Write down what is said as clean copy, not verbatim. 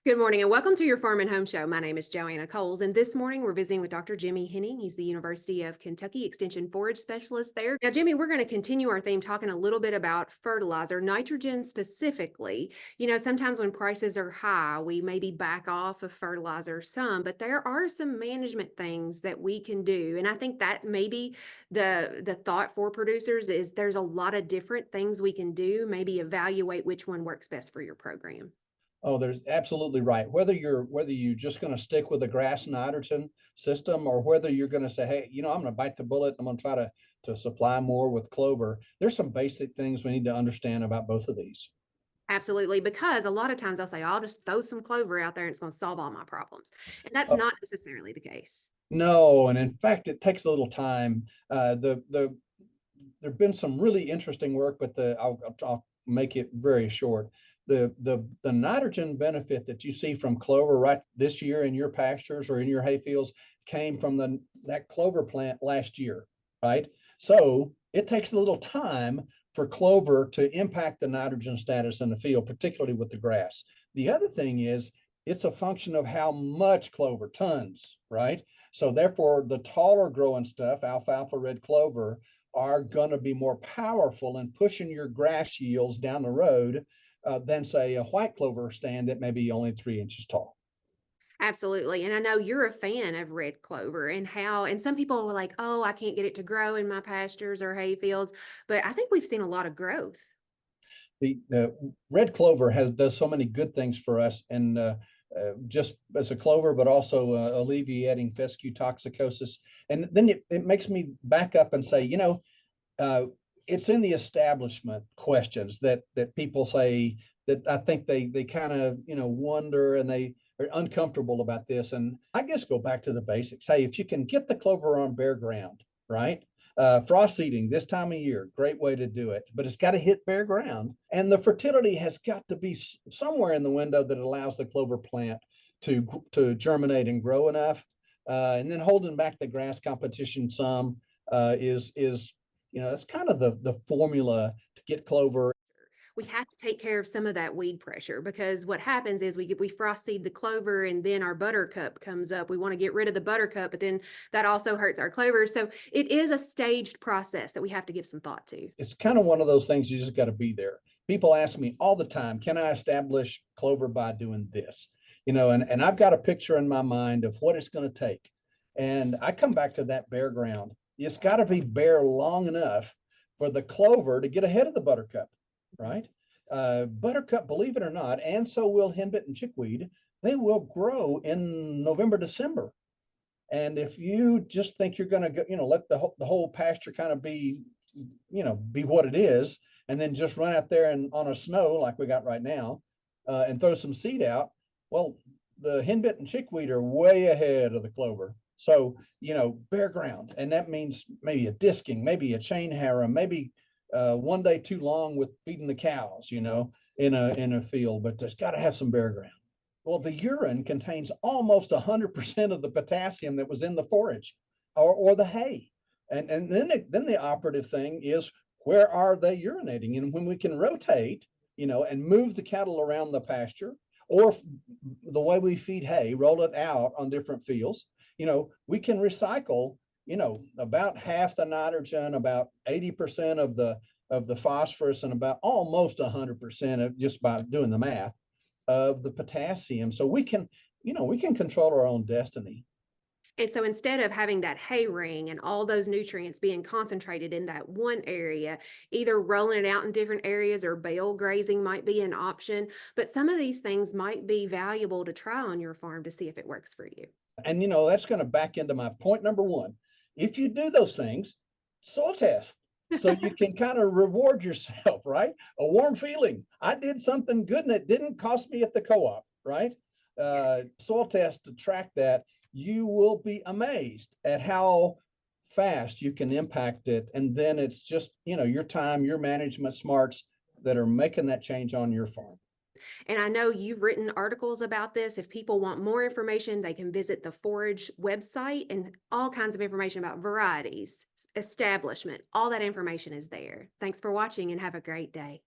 Good morning and welcome to your Farm and Home Show. My name is Joanna Coles, and this morning we're visiting with Dr. Jimmy Henning. He's the University of Kentucky Extension Forage Specialist there. Now, Jimmy, we're going to continue our theme talking a little bit about fertilizer, nitrogen specifically. Sometimes when prices are high, we maybe back off of fertilizer some, but there are some management things that we can do. And I think that maybe the thought for producers is there's a lot of different things we can do, maybe evaluate which one works best for your program. Oh, there's absolutely right. Whether you're just going to stick with the grass nitrogen system or whether you're going to say, hey, I'm going to bite the bullet. I'm going to try to supply more with clover. There's some basic things we need to understand about both of these. Absolutely, because a lot of times I'll say, I'll just throw some clover out there and it's going to solve all my problems. And that's Uh, not necessarily the case. no, and in fact, it takes a little time. There've been some really interesting work, but I'll make it very short. The nitrogen benefit that you see from clover right this year in your pastures or in your hayfields came from that clover plant last year, right? So it takes a little time for clover to impact the nitrogen status in the field, particularly with the grass. The other thing is it's a function of how much clover, tons, right? So therefore, the taller growing stuff, alfalfa, red clover, are going to be more powerful in pushing your grass yields down the road than, say, a white clover stand that may be only 3 inches tall. Absolutely. And I know you're a fan of red clover and some people are like, oh, I can't get it to grow in my pastures or hay fields. But I think we've seen a lot of growth. The red clover does so many good things for us, and just as a clover, but also alleviating fescue toxicosis. And then it makes me back up and say, uh, it's in the establishment questions that people say that I think they kind of wonder and they are uncomfortable about this. And I guess go back to the basics. Hey, if you can get the clover on bare ground, right? Frost seeding this time of year, great way to do it, but it's got to hit bare ground, and the fertility has got to be somewhere in the window that allows the clover plant to germinate and grow enough. And then holding back the grass competition some is that's kind of the formula to get clover. We have to take care of some of that weed pressure because what happens is we frost seed the clover and then our buttercup comes up. We want to get rid of the buttercup, but then that also hurts our clover. So it is a staged process that we have to give some thought to. It's kind of one of those things you just got to be there. People ask me all the time, can I establish clover by doing this? And I've got a picture in my mind of what it's going to take. And I come back to that bare ground. It's got to be bare long enough for the clover to get ahead of the buttercup, right? Buttercup, believe it or not, and so will henbit and chickweed, they will grow in November, December. And if you just think you're going to, let the whole pasture kind of be what it is, and then just run out there and on a snow like we got right now, and throw some seed out, well, the henbit and chickweed are way ahead of the clover. So, bare ground, and that means maybe a disking, maybe a chain harrow, maybe one day too long with feeding the cows, in a field, but there's got to have some bare ground. Well, the urine contains almost 100% of the potassium that was in the forage or the hay. And then the operative thing is, where are they urinating? And when we can rotate, and move the cattle around the pasture, or the way we feed hay, roll it out on different fields, we can recycle, about half the nitrogen, about 80% of the phosphorus, and about almost 100% of, just by doing the math, of the potassium. So we can control our own destiny. And so instead of having that hay ring and all those nutrients being concentrated in that one area, either rolling it out in different areas or bale grazing might be an option. But some of these things might be valuable to try on your farm to see if it works for you. And that's going to back into my point number one. If you do those things, soil test. So you can kind of reward yourself, right? A warm feeling. I did something good and it didn't cost me at the co-op, right? Soil test to track that. You will be amazed at how fast you can impact it. And then it's just, your time, your management smarts that are making that change on your farm. And I know you've written articles about this. If people want more information, they can visit the Forage website and all kinds of information about varieties, establishment, all that information is there. Thanks for watching and have a great day.